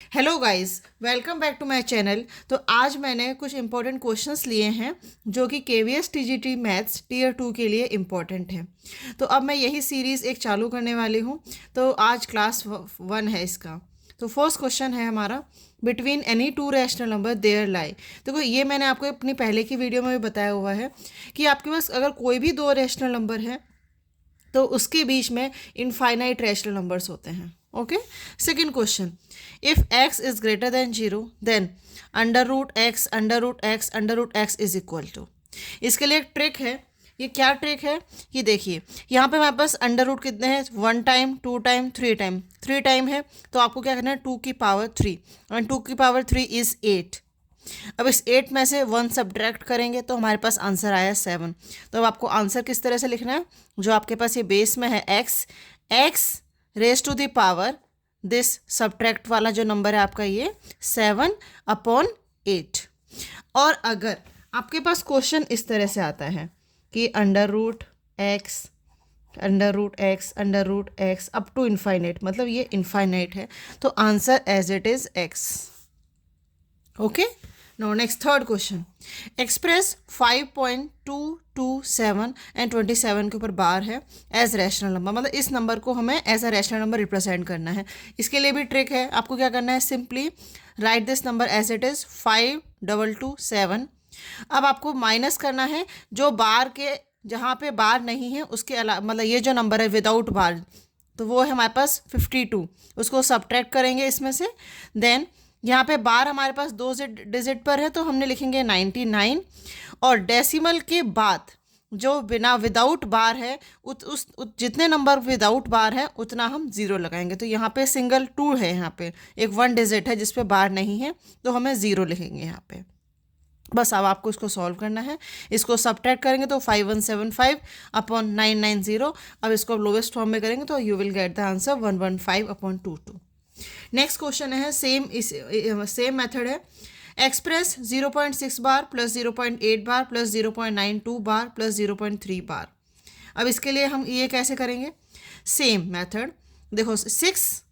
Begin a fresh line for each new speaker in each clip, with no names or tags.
Hello guys, welcome back to my channel. तो आज मैंने कुछ इंपॉर्टेंट क्वेश्चंस लिए हैं जो कि केवीएस टीजीटी मैथ्स टीयर 2 के लिए इम्पॉर्टेंट है। तो अब मैं यही सीरीज़ एक चालू करने वाली हूँ। तो आज क्लास 1 है इसका। तो फर्स्ट क्वेश्चन है हमारा, between any two rational number there lie. देखो, ये मैंने आपको अपनी पहले की वीडियो में भी बताया हुआ है कि आपके पास अगर कोई भी दो रैशनल नंबर है तो उसके बीच में इनफाइनाइट रैशनल नंबर्स होते हैं। Okay. Second question, if x is greater than 0 then under root x under root x under root x is equal to. इसके लिए एक ट्रिक है। ये क्या ट्रिक है कि देखिए, यहाँ पे हमारे पास अंडर रूट कितने हैं, 1 टाइम, 2 टाइम, 3 टाइम है। तो आपको क्या करना है, 2 की पावर 3 और 2 की पावर 3 इज 8। अब इस 8 में से 1 सब्ट्रैक्ट करेंगे तो हमारे पास आंसर आया 7। तो अब आपको आंसर किस तरह से लिखना है, जो आपके पास ये बेस में है x raise to the power this subtract वाला जो नंबर है आपका ये 7/8। और अगर आपके पास क्वेश्चन इस तरह से आता है कि under root x under root x under root x up to infinite, मतलब ये इन्फाइनाइट है, तो answer as it is x। Okay. Now next third question, express 5.227 and 27 के ऊपर बार है एज रैशनल नंबर, मतलब इस नंबर को हमें as a rational number represent करना है। इसके लिए भी ट्रिक है। आपको क्या करना है, simply write this number as it is 5227। अब आपको माइनस करना है जो बार के, जहाँ पे बार नहीं है उसके अलावा, मतलब ये जो नंबर है विदाउट बार, तो वो है हमारे पास 52। उसको सब्ट्रैक्ट करेंगे इसमें से। देन यहाँ पे बार हमारे पास 2 डिजिट पर है तो हमने लिखेंगे 99। और डेसिमल के बाद जो बिना विदाउट बार है जितने नंबर विदाउट बार है उतना हम 0 लगाएंगे। तो यहाँ पे सिंगल 2 है, यहाँ पे एक 1 डिजिट है जिस पे बार नहीं है, तो हमें 0 लिखेंगे यहाँ पे। बस अब आपको इसको सॉल्व करना है। इसको सब्ट्रैक्ट करेंगे तो 5175/990। अब इसको लोवेस्ट फॉर्म में करेंगे तो you will get the answer 115/22। Next question है, सेम मेथड है। एक्सप्रेस 0.6 बार प्लस 0.8 बार प्लस 0.92 बार प्लस 0.3 बार। अब इसके लिए हम ये कैसे करेंगे, सेम मेथड। देखो 6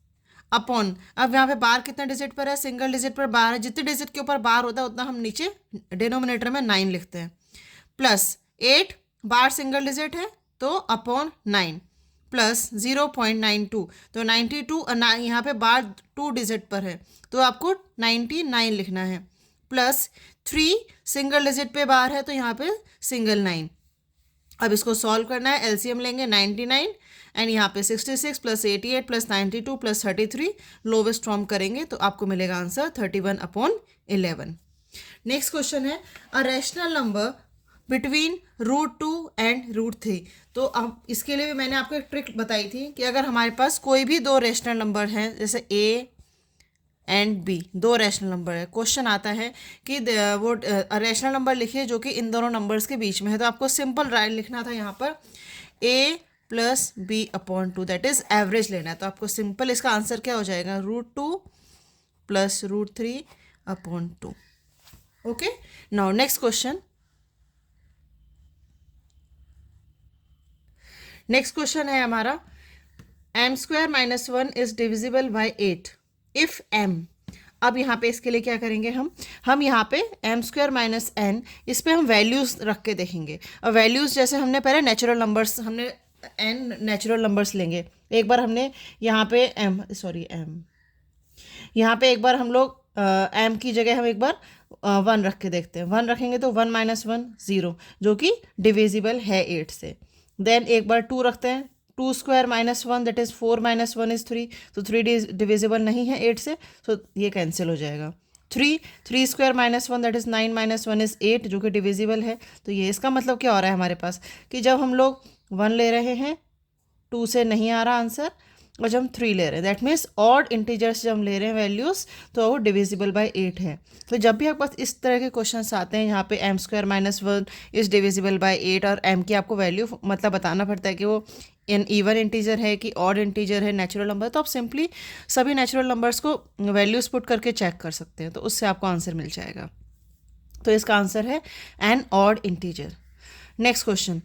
अपॉन, अब यहाँ पे बार कितने डिजिट पर है, सिंगल डिजिट पर बार है, जितने डिजिट के ऊपर बार होता है उतना हम नीचे डिनोमिनेटर में 9 लिखते हैं, प्लस 8 बार सिंगल डिजिट है तो अपॉन 9 प्लस 0.92, तो 92 यहाँ पे बार 2 डिजिट पर है तो आपको 99 लिखना है, प्लस 3 सिंगल डिजिट पे बार है तो यहाँ पे सिंगल 9। अब इसको सॉल्व करना है, एलसीएम लेंगे 99 एंड यहाँ पे 66 plus 88 plus 92 plus 33, lowest form करेंगे तो आपको मिलेगा आंसर 31/11। नेक्स्ट क्वेश्चन है, अ रैशनल नंबर बिटवीन √2 एंड √3। तो अब इसके लिए भी मैंने आपको एक ट्रिक बताई थी कि अगर हमारे पास कोई भी दो रैशनल नंबर हैं, जैसे ए एंड बी, दो रैशनल नंबर है, क्वेश्चन आता है कि वो रैशनल नंबर लिखिए जो कि इन दोनों नंबर्स के बीच में है, तो आपको सिंपल राइट लिखना था यहाँ पर a plus b/2, that is average लेना है। तो आपको सिंपल इसका आंसर क्या हो जाएगा, √2 plus √3/2। Okay. Now next question, next question है हमारा, m² - 1 is divisible by 8 if m। अब यहाँ पे इसके लिए क्या करेंगे, हम यहाँ पे m² - n, इस पे हम वैल्यूज रख के देखेंगे। और वैल्यूज जैसे हमने पहले नेचुरल नंबर्स, हमने n नेचुरल नंबर्स लेंगे। एक बार हमने यहाँ पे m यहाँ पे एक बार हम लोग m की जगह हम एक बार 1 रख के देखते हैं। 1 रखेंगे तो 1 - 1 0, जो कि डिविजिबल है 8 से। देन एक बार 2 रखते हैं, 2² - 1 दैट इज 4 - 1 इज 3, तो 3 डिविजिबल नहीं है 8 से, तो ये कैंसिल हो जाएगा। 3² - 1 दैट इज 9 - 1 इज 8, जो कि डिविजिबल है। तो ये इसका मतलब क्या हो रहा है हमारे पास, कि जब हम लोग 1 ले रहे हैं 2 से नहीं आ रहा आंसर, और जब हम 3 ले रहे हैं, दैट मीन्स ऑड इंटीजर्स जब हम ले रहे हैं वैल्यूज़, तो वो डिविजिबल बाय 8 है। तो जब भी आपके पास इस तरह के क्वेश्चंस आते हैं, यहाँ पे m² - 1 इज डिविजिबल बाय 8 और m की आपको वैल्यू मतलब बताना पड़ता है कि वो इवन इंटीजर है कि ऑड इंटीजर है, नेचुरल नंबर, तो आप सिंपली सभी नेचुरल नंबर्स को वैल्यूज़ पुट करके चेक कर सकते हैं, तो उससे आपको आंसर मिल जाएगा। तो इसका आंसर है an odd integer. Next question,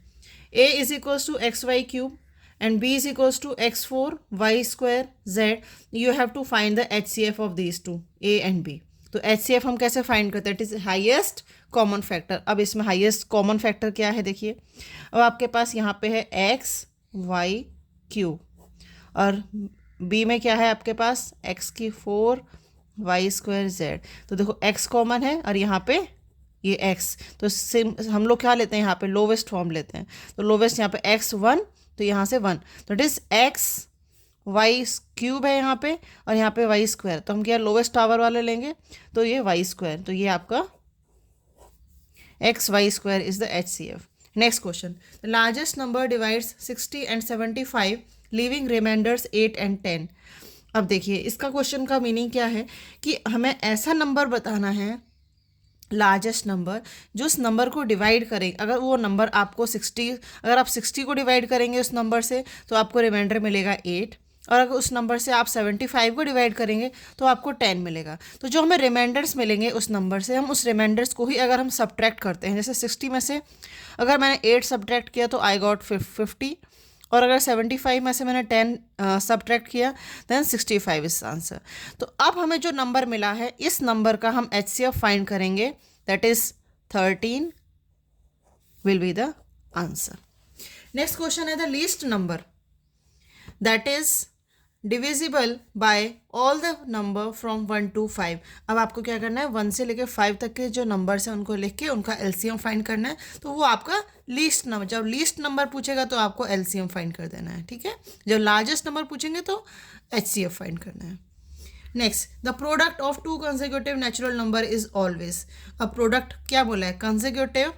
a is equals to XY cube and b is equals to x4 y square z. You have to find the HCF of these two, a and b. तो HCF हम कैसे find करते हैं? It is highest common factor. अब इसमें highest common factor क्या है देखिए. अब आपके पास यहाँ पे है x y q और b में क्या है आपके पास x की 4 y स्क्वायर z. तो देखो x कॉमन है और यहाँ पे ये x. तो सिम हम लोग क्या लेते हैं यहाँ पे लोवेस्ट फॉर्म लेते हैं. तो लोवेस्ट यहाँ पे x1 तो यहाँ से 1 तो it is x y cube है यहाँ पे और यहाँ पे y स्क्वायर. तो हम क्या लोवेस्ट टावर वाले लेंगे तो ये y स्क्वायर. तो ये आपका x y square is the HCF. Next question. The largest number divides 60 and 75 leaving remainders 8 and 10. अब देखिए इसका क्वेश्चन का मीनिंग क्या है कि हमें ऐसा नंबर बताना है लार्जेस्ट नंबर जो उस नंबर को डिवाइड करें. अगर वो नंबर आपको 60, अगर आप 60 को डिवाइड करेंगे उस नंबर से तो आपको रिमाइंडर मिलेगा 8 और अगर उस नंबर से आप 75 को डिवाइड करेंगे तो आपको 10 मिलेगा. तो जो हमें रिमाइंडर्स मिलेंगे उस नंबर से हम उस रिमाइंडर्स को ही अगर हम सब्ट्रैक्ट करते हैं, जैसे 60 में से अगर मैंने 8 सब्ट्रैक्ट किया तो आई गॉट 50 और अगर 75 में से मैंने 10 सब्ट्रैक्ट किया देन 65 इज आंसर. तो अब हमें जो नंबर मिला है इस नंबर का हम HCF फाइंड करेंगे. That is 13 will be the answer. Next question है the least number that is divisible by all the number from 1 to 5. अब आपको क्या करना है 1 से लेकर 5 तक के जो नंबर्स हैं उनको लिख के उनका LCM फाइंड करना है. तो वो आपका लीस्ट नंबर, जब लीस्ट नंबर पूछेगा तो आपको LCM फाइंड कर देना है. ठीक है. जब लार्जेस्ट नंबर पूछेंगे तो HCF फाइंड करना है. Next, the product of 2 consecutive natural number is always. अब प्रोडक्ट क्या बोला है? Consecutive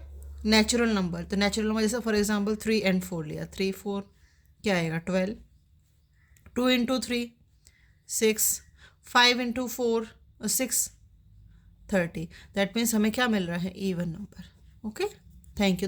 natural number. तो नेचुरल नंबर जैसे फॉर एग्जाम्पल 3 and 4 लिया, 3 4 क्या आएगा 12, 2 into 3 6, 5 into 4 6 30. दैट मीन्स हमें क्या मिल रहा है? Even number. Okay, thank you.